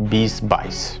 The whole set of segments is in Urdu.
2022।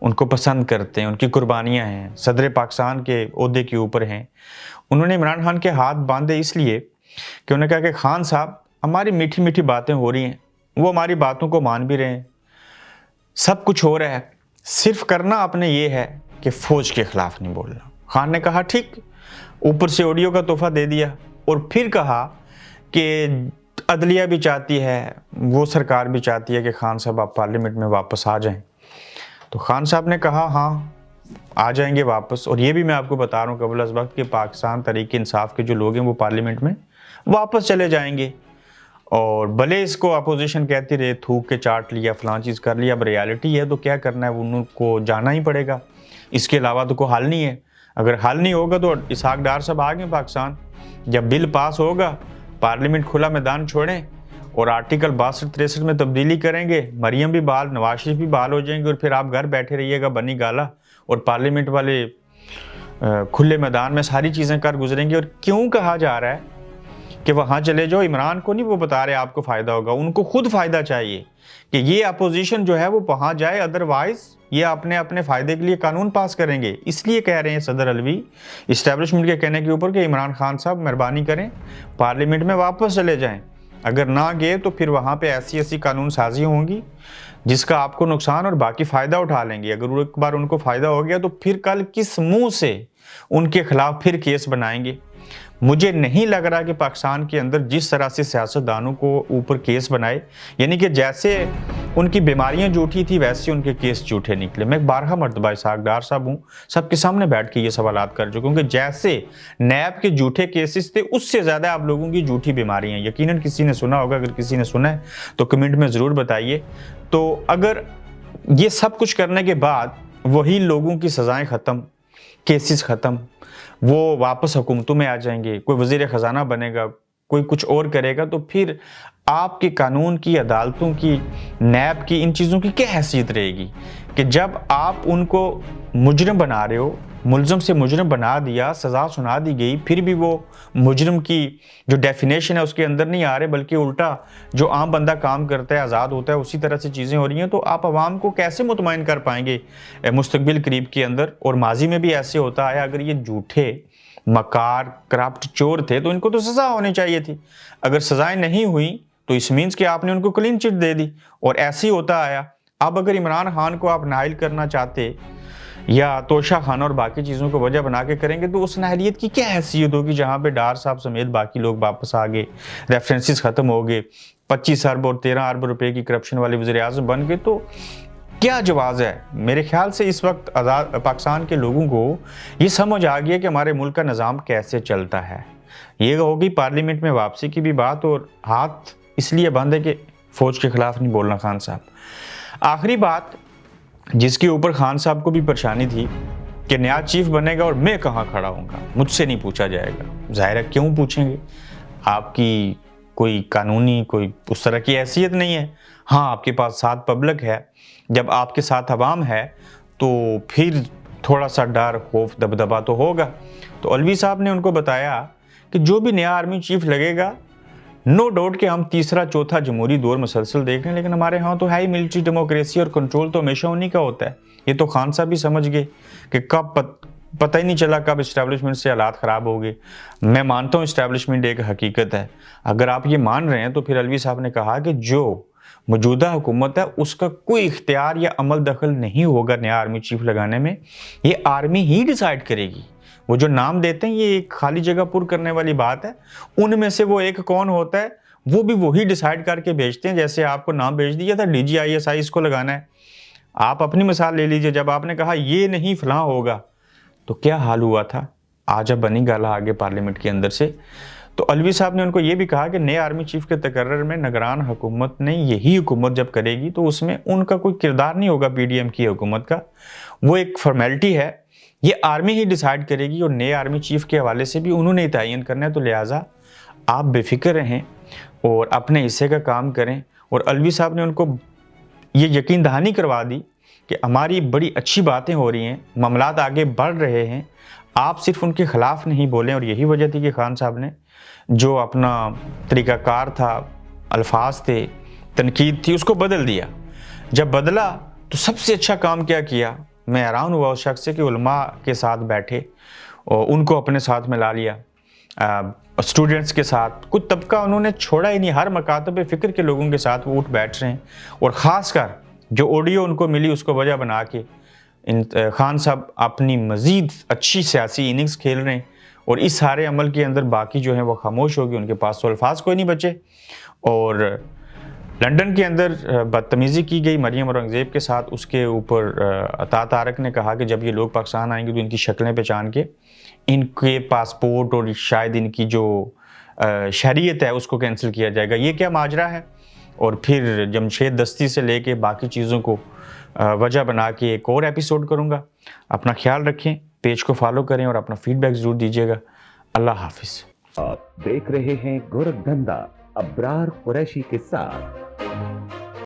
ان کو پسند کرتے ہیں, ان کی قربانیاں ہیں, صدر پاکستان کے عہدے کے اوپر ہیں. انہوں نے عمران خان کے ہاتھ باندھے اس لیے کہ انہوں نے کہا کہ خان صاحب ہماری میٹھی میٹھی باتیں ہو رہی ہیں, وہ ہماری باتوں کو مان بھی رہے ہیں, سب کچھ ہو رہا ہے, صرف کرنا آپ نے یہ ہے کہ فوج کے خلاف نہیں بولنا. خان نے کہا ٹھیک, اوپر سے آڈیو کا تحفہ دے دیا اور پھر کہا کہ عدلیہ بھی چاہتی ہے, وہ سرکار بھی چاہتی ہے کہ خان صاحب آپ پارلیمنٹ میں واپس آ جائیں. تو خان صاحب نے کہا ہاں آ جائیں گے واپس, اور یہ بھی میں آپ کو بتا رہا ہوں قبل از وقت کہ پاکستان تحریک انصاف کے جو لوگ ہیں وہ پارلیمنٹ میں واپس چلے جائیں گے. اور بھلے اس کو اپوزیشن کہتی رہے تھوک کے چاٹ لیا فلاں چیز کر لیا, اب ریالٹی ہے تو کیا کرنا ہے, ان کو جانا ہی پڑے گا, اس کے علاوہ تو کوئی حل نہیں ہے. اگر حل نہیں ہوگا تو اسحاق ڈار صاحب آ گئے پاکستان, جب بل پاس ہوگا پارلیمنٹ کھلا میدان چھوڑیں اور آرٹیکل 62-63 میں تبدیلی کریں گے, مریم بھی بحال, نواز شریف بھی بحال ہو جائیں گے, اور پھر آپ گھر بیٹھے رہیے گا بنی گالا, اور پارلیمنٹ والے کھلے میدان میں ساری چیزیں کر گزریں گے. اور کیوں کہا جا رہا ہے کہ وہاں چلے جاؤ, عمران کو نہیں وہ بتا رہے آپ کو فائدہ ہوگا, ان کو خود فائدہ چاہیے کہ یہ اپوزیشن جو ہے وہ وہاں جائے, ادروائز یہ اپنے فائدے کے لیے قانون پاس کریں گے. اس لیے کہہ رہے ہیں صدر علوی اسٹیبلشمنٹ کے کہنے کے اوپر کہ عمران خان صاحب مہربانی کریں پارلیمنٹ میں واپس چلے جائیں. اگر نہ گئے تو پھر وہاں پہ ایسی قانون سازی ہوں گی جس کا آپ کو نقصان اور باقی فائدہ اٹھا لیں گے. اگر ایک بار ان کو فائدہ ہو گیا تو پھر کل کس منہ سے ان کے خلاف پھر کیس بنائیں گے. مجھے نہیں لگ رہا کہ پاکستان کے اندر جس طرح سے سیاستدانوں کو اوپر کیس بنائے, یعنی کہ جیسے ان کی بیماریاں جھوٹی تھی ویسے ان کے کیس جھوٹے نکلے. میں 12 مرتبہ اسحاق ڈار صاحب ہوں, سب کے سامنے بیٹھ کے یہ سوالات کر چکا ہوں کہ جیسے نیب کے جھوٹے کیسز تھے اس سے زیادہ آپ لوگوں کی جھوٹی بیماریاں ہیں. یقیناً کسی نے سنا ہوگا, اگر کسی نے سنا ہے تو کمنٹ میں ضرور بتائیے. تو اگر یہ سب کچھ کرنے کے بعد وہی لوگوں کی سزائیں ختم, کیسز ختم, وہ واپس حکومتوں میں آ جائیں گے, کوئی وزیر خزانہ بنے گا, کوئی کچھ اور کرے گا, تو پھر آپ کے قانون کی, عدالتوں کی, نیب کی, ان چیزوں کی کیا حیثیت رہے گی کہ جب آپ ان کو مجرم بنا رہے ہو, ملزم سے مجرم بنا دیا, سزا سنا دی گئی, پھر بھی وہ مجرم کی جو ڈیفینیشن ہے اس کے اندر نہیں آ رہے, بلکہ الٹا جو عام بندہ کام کرتا ہے آزاد ہوتا ہے اسی طرح سے چیزیں ہو رہی ہیں, تو آپ عوام کو کیسے مطمئن کر پائیں گے مستقبل قریب کے اندر؟ اور ماضی میں بھی ایسے ہوتا آیا, اگر یہ جھوٹے مکار کرپٹ چور تھے تو ان کو تو سزا ہونی چاہیے تھی. اگر سزائیں نہیں ہوئی تو اس مینس کہ آپ نے ان کو کلین چٹ دے دی, اور ایسے ہی ہوتا آیا. اب اگر عمران خان کو آپ نااہل کرنا چاہتے یا توشہ خانہ اور باقی چیزوں کو وجہ بنا کے کریں گے تو اس نااہلیت کی کیا حیثیت ہوگی جہاں پہ ڈار صاحب سمیت باقی لوگ واپس آ گئے, ریفرنسز ختم ہو گئے, 25 ارب اور 13 ارب روپے کی کرپشن والے وزیر اعظم بن گئے. تو کیا جواز ہے؟ میرے خیال سے اس وقت پاکستان کے لوگوں کو یہ سمجھ آ گیا کہ ہمارے ملک کا نظام کیسے چلتا ہے. یہ ہوگی پارلیمنٹ میں واپسی کی بھی بات, اور ہاتھ اس لیے بند ہے کہ فوج کے خلاف نہیں بولنا. خان صاحب آخری بات جس کے اوپر خان صاحب کو بھی پریشانی تھی کہ نیا چیف بنے گا اور میں کہاں کھڑا ہوں گا, مجھ سے نہیں پوچھا جائے گا. ظاہر ہے کیوں پوچھیں گے, آپ کی کوئی قانونی کوئی اس طرح کی حیثیت نہیں ہے. ہاں آپ کے پاس ساتھ پبلک ہے, جب آپ کے ساتھ عوام ہے تو پھر تھوڑا سا ڈر خوف دبدبا تو ہوگا. تو علوی صاحب نے ان کو بتایا کہ جو بھی نیا آرمی چیف لگے گا نو ڈاؤٹ کہ ہم تیسرا چوتھا جمہوری دور مسلسل دیکھ رہے ہیں, لیکن ہمارے ہاں تو ہے ہی ملٹری ڈیموکریسی, اور کنٹرول تو ہمیشہ انہی کا ہوتا ہے. یہ تو خان صاحب بھی سمجھ گئے کہ کب پتہ ہی نہیں چلا کب اسٹیبلشمنٹ سے حالات خراب ہو گئے. میں مانتا ہوں اسٹیبلشمنٹ ایک حقیقت ہے, اگر آپ یہ مان رہے ہیں تو پھر علوی صاحب نے کہا کہ جو موجودہ حکومت ہے اس کا کوئی اختیار یا عمل دخل نہیں ہوگا نیا آرمی چیف لگانے میں, یہ آرمی ہی ڈیسائیڈ کرے گی. وہ جو نام دیتے ہیں یہ ایک خالی جگہ پر کرنے والی بات ہے, ان میں سے وہ ایک کون ہوتا ہے وہ بھی وہی ڈیسائیڈ کر کے بھیجتے ہیں. جیسے آپ کو نام بھیج دیا تھا DGISI اس کو لگانا ہے, آپ اپنی مثال لے لیجئے, جب آپ نے کہا یہ نہیں فلاں ہوگا تو کیا حال ہوا تھا, آج اب بنی گالا آگے پارلیمنٹ کے اندر سے. تو علوی صاحب نے ان کو یہ بھی کہا کہ نئے آرمی چیف کے تقرر میں نگران حکومت نے یہی حکومت جب کرے گی تو اس میں ان کا کوئی کردار نہیں ہوگا PDM کی حکومت کا, وہ ایک فارمیلٹی ہے, یہ آرمی ہی ڈیسائیڈ کرے گی, اور نئے آرمی چیف کے حوالے سے بھی انہوں نے تعین کرنا ہے. تو لہٰذا آپ بے فکر رہیں اور اپنے حصے کا کام کریں. اور علوی صاحب نے ان کو یہ یقین دہانی کروا دی کہ ہماری بڑی اچھی باتیں ہو رہی ہیں, معاملات آگے بڑھ رہے ہیں, آپ صرف ان کے خلاف نہیں بولیں. اور یہی وجہ تھی کہ خان صاحب نے جو اپنا طریقہ کار تھا, الفاظ تھے, تنقید تھی, اس کو بدل دیا. جب بدلا تو سب سے اچھا کام کیا کیا؟ میں حیران ہوا اس شخص سے کہ علماء کے ساتھ بیٹھے اور ان کو اپنے ساتھ ملا لیا، اسٹوڈنٹس کے ساتھ، کچھ طبقہ انہوں نے چھوڑا ہی نہیں، ہر مکاتب فکر کے لوگوں کے ساتھ وہ اٹھ بیٹھ رہے ہیں، اور خاص کر جو آڈیو ان کو ملی اس کو وجہ بنا کے خان صاحب اپنی مزید اچھی سیاسی اننگز کھیل رہے ہیں، اور اس سارے عمل کے اندر باقی جو ہیں وہ خاموش ہو گئے، ان کے پاس تو الفاظ کوئی نہیں بچے۔ اور لنڈن کے اندر بدتمیزی کی گئی مریم اورنگزیب کے ساتھ، اس کے اوپر عطا طارق نے کہا کہ جب یہ لوگ پاکستان آئیں گے تو ان کی شکلیں پہچان کے ان کے پاسپورٹ اور شاید ان کی جو شہریت ہے اس کو کینسل کیا جائے گا۔ یہ کیا ماجرا ہے؟ اور پھر جمشید دستی سے لے کے باقی چیزوں کو وجہ بنا کے ایک اور ایپیسوڈ کروں گا۔ اپنا خیال رکھیں، پیج کو فالو کریں اور اپنا فیڈ بیک ضرور دیجیے گا۔ اللہ حافظ۔ آپ دیکھ رہے ہیں گورکھ دھندا ابرار قریشی کے ساتھ۔